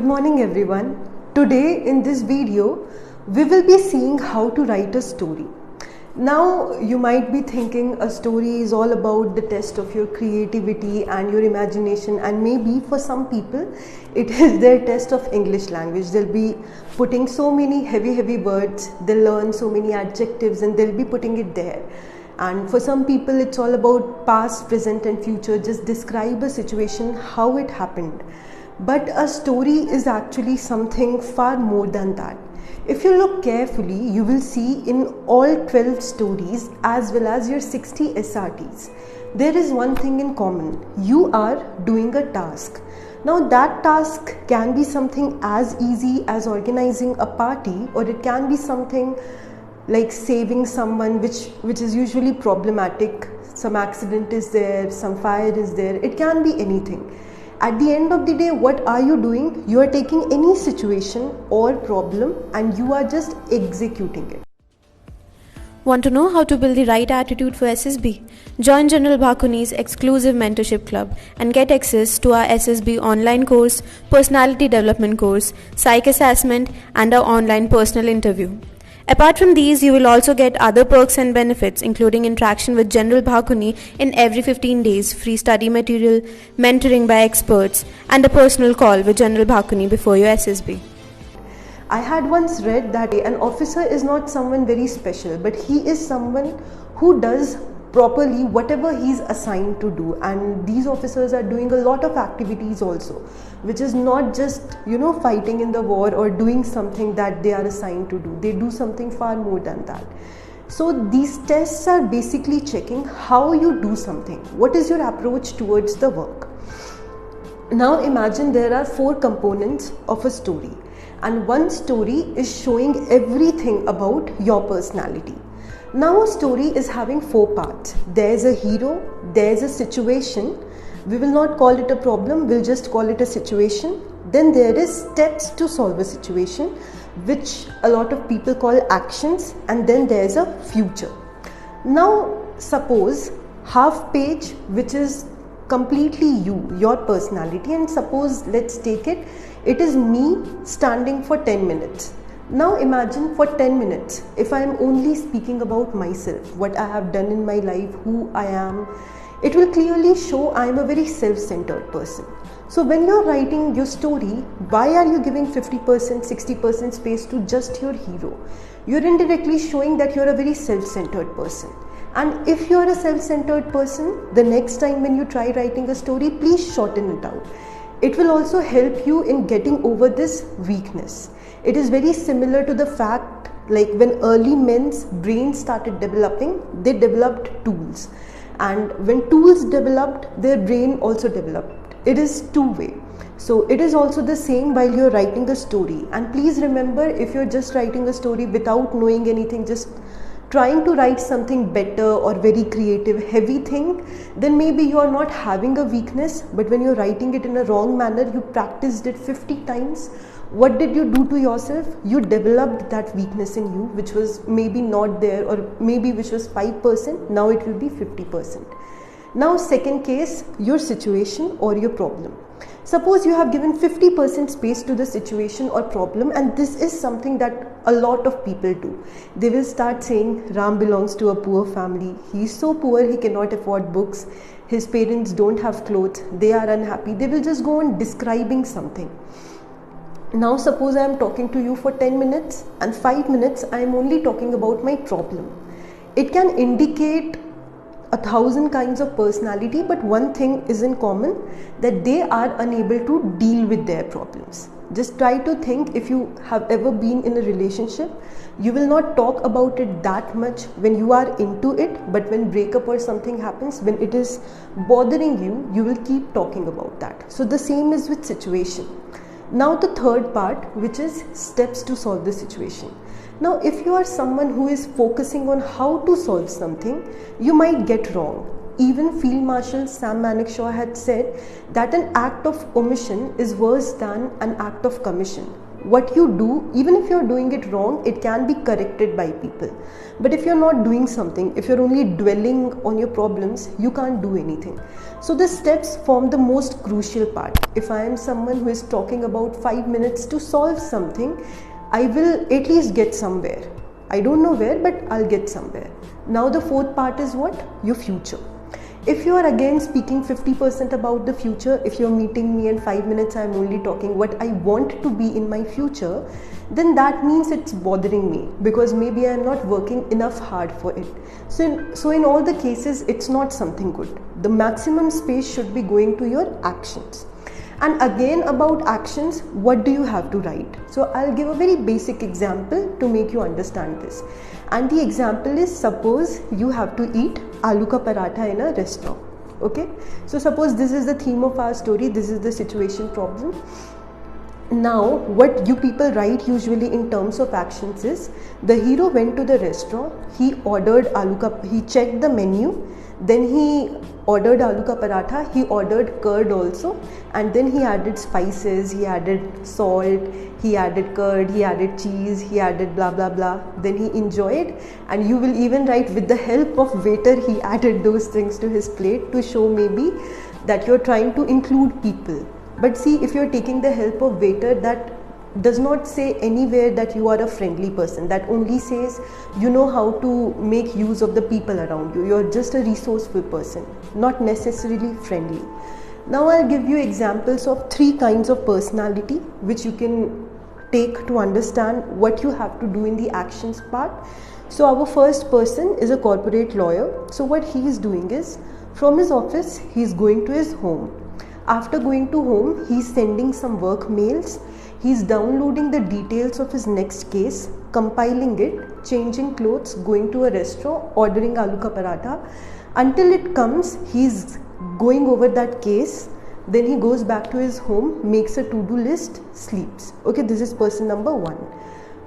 Good morning everyone. Today in this video we will be seeing how to write a story. Now you might be thinking a story is all about the test of your creativity and your imagination, and maybe for some people it is their test of English language. They'll be putting so many heavy words, they'll learn so many adjectives and they'll be putting it there. And for some people it's all about past, present and future. Just describe a situation, how it happened. But a story is actually something far more than that. If you look carefully, you will see in all 12 stories as well as your 60 SRTs, there is one thing in common. You are doing a task. Now that task can be something as easy as organizing a party, or it can be something like saving someone, which is usually problematic. Some accident is there, some fire is there, it can be anything. At the end of the day, what are you doing? You are taking any situation or problem and you are just executing it. Want to know how to build the right attitude for SSB? Join General Bhakuni's exclusive mentorship club and get access to our SSB online course, personality development course, psych assessment and our online personal interview. Apart from these, you will also get other perks and benefits, including interaction with General Bhakuni in every 15 days, free study material, mentoring by experts, and a personal call with General Bhakuni before your SSB. I had once read that an officer is not someone very special, but he is someone who does properly whatever he's assigned to do. And these officers are doing a lot of activities also, which is not just fighting in the war or doing something that they are assigned to do. They do something far more than that. So these tests are basically checking how you do something. What is your approach towards the work? Now imagine there are 4 components of a story, and one story is showing everything about your personality. Now a story is having 4 parts. There's a hero, there's a situation. We will not call it a problem, we'll just call it a situation. Then there is steps to solve a situation, which a lot of people call actions, and then there's a future. Now suppose half page, which is completely you, your personality, and suppose let's take it is me standing for 10 minutes. Now imagine for 10 minutes, if I am only speaking about myself, what I have done in my life, who I am, it will clearly show I am a very self-centered person. So when you are writing your story, why are you giving 50%, 60% space to just your hero? You are indirectly showing that you are a very self-centered person. And if you are a self-centered person, the next time when you try writing a story, please shorten it out. It will also help you in getting over this weakness. It is very similar to the fact like when early men's brains started developing, they developed tools. And when tools developed, their brain also developed. It is two-way. So it is also the same while you're writing a story. And please remember, if you're just writing a story without knowing anything, just trying to write something better or very creative, heavy thing, then maybe you are not having a weakness, but when you're writing it in a wrong manner, you practiced it 50 times. What did you do to yourself? You developed that weakness in you, which was maybe not there, or maybe which was 5%, now it will be 50%. Now second case, your situation or your problem. Suppose you have given 50% space to the situation or problem, and this is something that a lot of people do. They will start saying, Ram belongs to a poor family. He is so poor he cannot afford books. His parents don't have clothes. They are unhappy. They will just go on describing something. Now suppose I am talking to you for 10 minutes and 5 minutes I am only talking about my problem. It can indicate 1,000 kinds of personality, but one thing is in common, that they are unable to deal with their problems. Just try to think, if you have ever been in a relationship, you will not talk about it that much when you are into it, but when breakup or something happens, when it is bothering you, you will keep talking about that. So the same is with situation. Now the third part, which is steps to solve the situation. Now if you are someone who is focusing on how to solve something, you might get wrong. Even Field Marshal Sam Manekshaw had said that an act of omission is worse than an act of commission. what you do, even if you're doing it wrong, it can be corrected by people. But if you're not doing something, if you're only dwelling on your problems, you can't do anything. So the steps form the most crucial part. If I am someone who is talking about 5 minutes to solve something, I will at least get somewhere. I don't know where, but I'll get somewhere. Now the fourth part is what? Your future. If you are again speaking 50% about the future, if you're meeting me in 5 minutes, I'm only talking what I want to be in my future, then that means it's bothering me, because maybe I'm not working enough hard for it. So in all the cases, it's not something good. The maximum space should be going to your actions. And again, about actions, what do you have to write? So I'll give a very basic example to make you understand this. And the example is, suppose you have to eat aloo ka paratha in a restaurant. Okay, so suppose this is the theme of our story, this is the situation problem. Now what you people write usually in terms of actions is, the hero went to the restaurant, he ordered he checked the menu, then he ordered aloo ka paratha, he ordered curd also, and then he added spices, he added salt, he added curd, he added cheese, he added blah blah blah. Then he enjoyed, and you will even write, with the help of waiter, he added those things to his plate, to show maybe that you're trying to include people. But see, if you're taking the help of waiter, that does not say anywhere that you are a friendly person. That only says you know how to make use of the people around you. You're just a resourceful person, not necessarily friendly. Now I'll give you examples of 3 kinds of personality which you can take to understand what you have to do in the actions part. So our first person is a corporate lawyer. So what he is doing is, from his office, he is going to his home. After going to home, he is sending some work mails. He is downloading the details of his next case, compiling it, changing clothes, going to a restaurant, ordering aloo ka paratha. Until it comes, he is going over that case. Then he goes back to his home, makes a to-do list, sleeps. Okay, this is person number 1.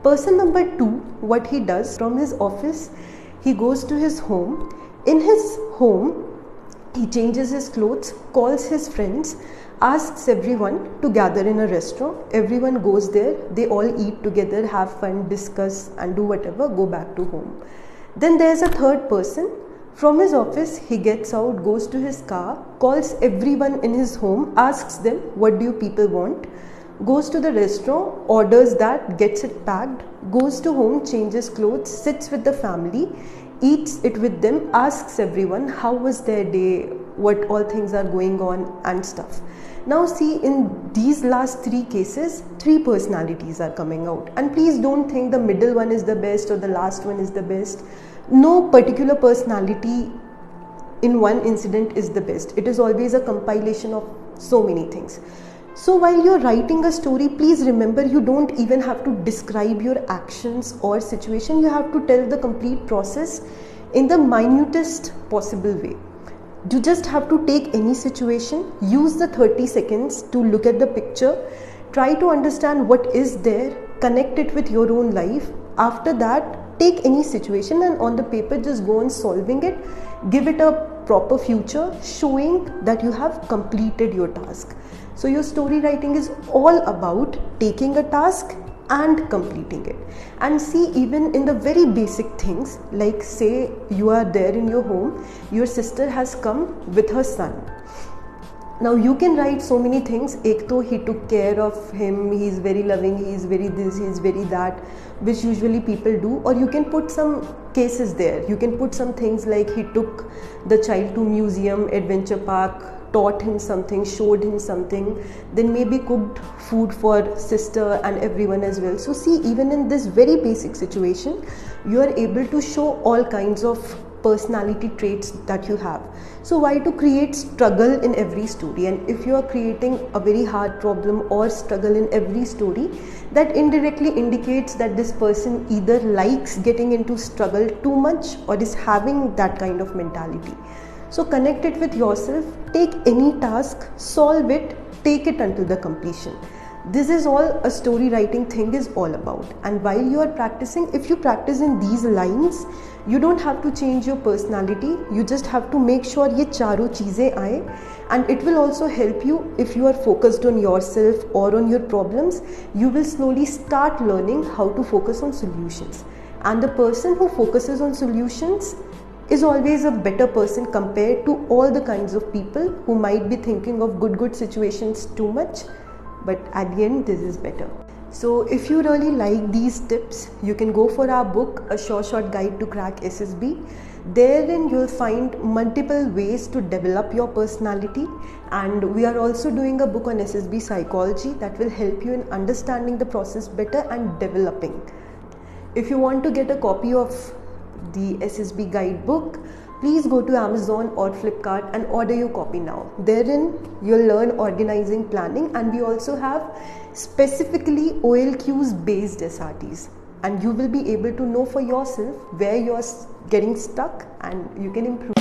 Person number 2, what he does, from his office, he goes to his home. In his home, he changes his clothes, calls his friends, asks everyone to gather in a restaurant. Everyone goes there, they all eat together, have fun, discuss and do whatever, go back to home. Then there's a third person. From his office, he gets out, goes to his car, calls everyone in his home, asks them, what do you people want? Goes to the restaurant, orders that, gets it packed, goes to home, changes clothes, sits with the family, eats it with them, asks everyone how was their day, what all things are going on and stuff. Now see, in these last 3 cases, 3 personalities are coming out. And please don't think the middle one is the best or the last one is the best. No particular personality in one incident is the best. It is always a compilation of so many things. So while you're writing a story, please remember, you don't even have to describe your actions or situation. You have to tell the complete process in the minutest possible way. You just have to take any situation, use the 30 seconds to look at the picture, try to understand what is there, connect it with your own life. After that, take any situation and on the paper just go on solving it, give it a proper future, showing that you have completed your task. So your story writing is all about taking a task and completing it. And see, even in the very basic things, like say you are there in your home, your sister has come with her son. Now you can write so many things. Ek to he took care of him, he is very loving, he is very this, he is very that, which usually people do. Or you can put some cases there. You can put some things like he took the child to museum, adventure park, taught him something, showed him something, then maybe cooked food for sister and everyone as well. So see, even in this very basic situation, you are able to show all kinds of personality traits that you have. So why to create struggle in every story? And if you are creating a very hard problem or struggle in every story, that indirectly indicates that this person either likes getting into struggle too much or is having that kind of mentality. So connect it with yourself, take any task, solve it, take it until the completion. This is all a story writing thing is all about. And while you are practicing, if you practice in these lines, you don't have to change your personality. You just have to make sure ye charo cheeze aaye, and it will also help you if you are focused on yourself or on your problems. You will slowly start learning how to focus on solutions. And the person who focuses on solutions is always a better person compared to all the kinds of people who might be thinking of good situations too much, but at the end this is better. So if you really like these tips, you can go for our book, A Short Guide to Crack SSB. Therein you'll find multiple ways to develop your personality, and we are also doing a book on SSB psychology that will help you in understanding the process better and developing. If you want to get a copy of the SSB guidebook, please go to Amazon or Flipkart and order your copy now. Therein you'll learn organizing, planning, and we also have specifically OLQs based SRTs, and you will be able to know for yourself where you're getting stuck and you can improve.